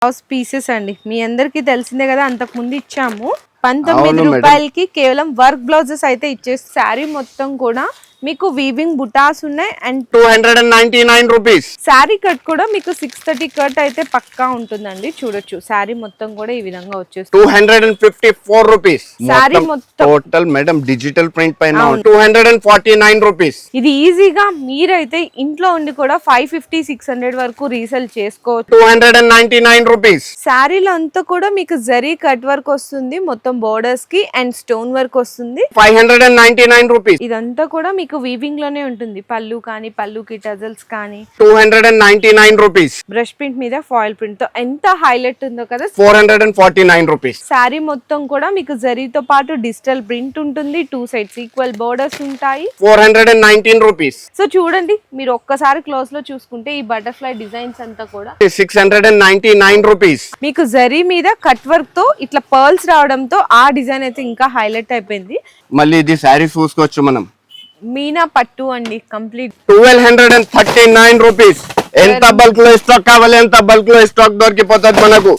Blouse pieces అండి, మీ అందరికి తెలిసిందే కదా, అంతకు ముందు ఇచ్చాము. 19 రూపాయలకి కేవలం వర్క్ బ్లౌజెస్ అయితే ఇచ్చేసి శారీ మొత్తం కూడా మీకు వీవింగ్ బుటాస్ ఉన్నాయి అండ్ 299 రూపీస్. శారీ కట్ కూడా మీకు 630 కట్ అయితే పక్కా ఉంటుందండి. చూడొచ్చు శారీ మొత్తం కూడా ఈ విధంగా వచ్చేస్తుంది. 254 రూపీస్. శారీ మొత్తం టోటల్ మేడం డిజిటల్ ప్రింట్ పైన 249 రూపీస్. ఇది ఈజీగా మీరైతే ఇంట్లో ఉండి కూడా 550-600 వరకు రీసేల్ చేసుకోవచ్చు. 299 రూపీస్. శారీలో అంతా కూడా మీకు జరీ కట్ వర్క్ వస్తుంది, మొత్తం బోర్డర్స్ కి అండ్ స్టోన్ వర్క్ వస్తుంది. 599 రూపీస్. ఇదంతా కూడా మీకు వీవింగ్ లోనే ఉంటుంది. పళ్ళు కానీ, పళ్ళుకి టజల్స్ కానీ 299 రూపీస్. బ్రష్ ప్రింట్ మీద ఫాయిల్ ప్రింట్ తో ఎంత హైలైట్ ఉందో కదా. 449 రూపీస్. శారీ మొత్తం కూడా మీకు జరీతో పాటు డిజిటల్ ప్రింట్ ఉంటుంది. 2 సైడ్స్ ఈక్వల్ బోర్డర్స్ ఉంటాయి. 419 రూపీస్. సో చూడండి, మీరు ఒక్కసారి క్లోజ్ లో చూసుకుంటే ఈ బటర్ఫ్లై డిజైన్స్ అంతా కూడా 699 రూపీస్. మీకు జరీ మీద కట్ వర్క్ తో ఇట్లా పర్ల్స్ రావడంతో ఆ డిజైన్ అయితే ఇంకా హైలైట్ అయిపోయింది. మళ్ళీ ఇది శారీ చూసుకోవచ్చు మనం. మీనా పట్టు అండి, కంప్లీట్ 1239 రూపీస్. ఎంత బల్క్ లో స్టాక్ కావాలి, ఎంత బల్క్ లో స్టాక్ దొరికిపోతుంది మనకు.